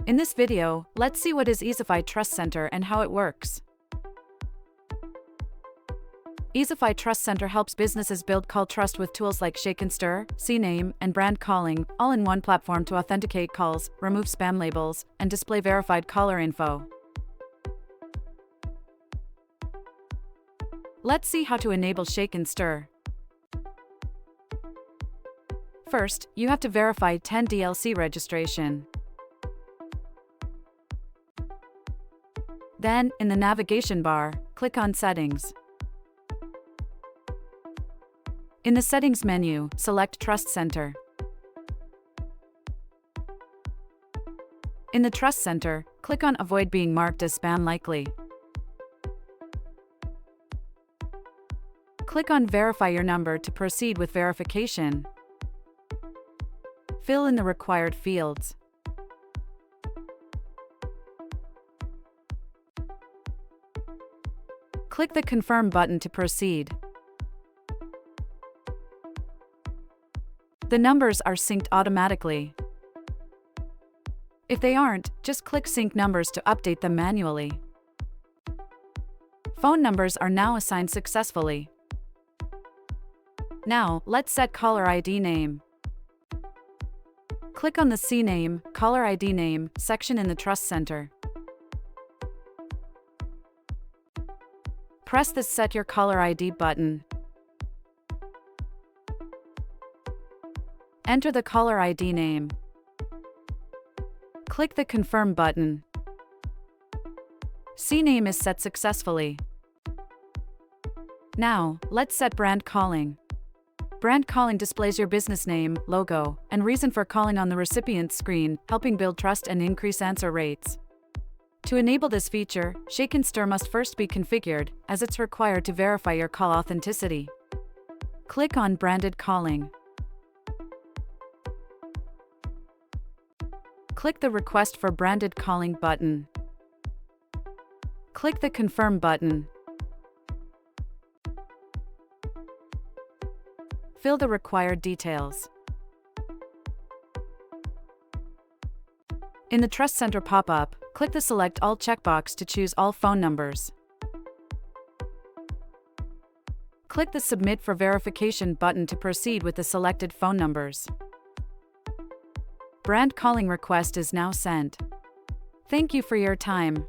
In this video, let's see what is Easify Trust Center and how it works. Easify Trust Center helps businesses build call trust with tools like Shake and Stir, CNAME, and brand calling, all in one platform to authenticate calls, remove spam labels, and display verified caller info. Let's see how to enable Shake and Stir. First, you have to verify 10 DLC registration. Then, in the navigation bar, click on Settings. In the Settings menu, select Trust Center. In the Trust Center, click on Avoid being marked as spam likely. Click on Verify your number to proceed with verification. Fill in the required fields. Click the Confirm button to proceed. The numbers are synced automatically. If they aren't, just click Sync Numbers to update them manually. Phone numbers are now assigned successfully. Now, let's set caller ID name. Click on the CNAME, Caller ID Name section in the Trust Center. Press the Set Your Caller ID button. Enter the caller ID name. Click the Confirm button. CNAME is set successfully. Now, let's set brand calling. Brand calling displays your business name, logo, and reason for calling on the recipient's screen, helping build trust and increase answer rates. To enable this feature, Shake and Stir must first be configured, as it's required to verify your call authenticity. Click on Branded Calling. Click the Request for Branded Calling button. Click the Confirm button. Fill the required details. In the Trust Center pop-up, click the Select All checkbox to choose all phone numbers. Click the Submit for Verification button to proceed with the selected phone numbers. Brand calling request is now sent. Thank you for your time.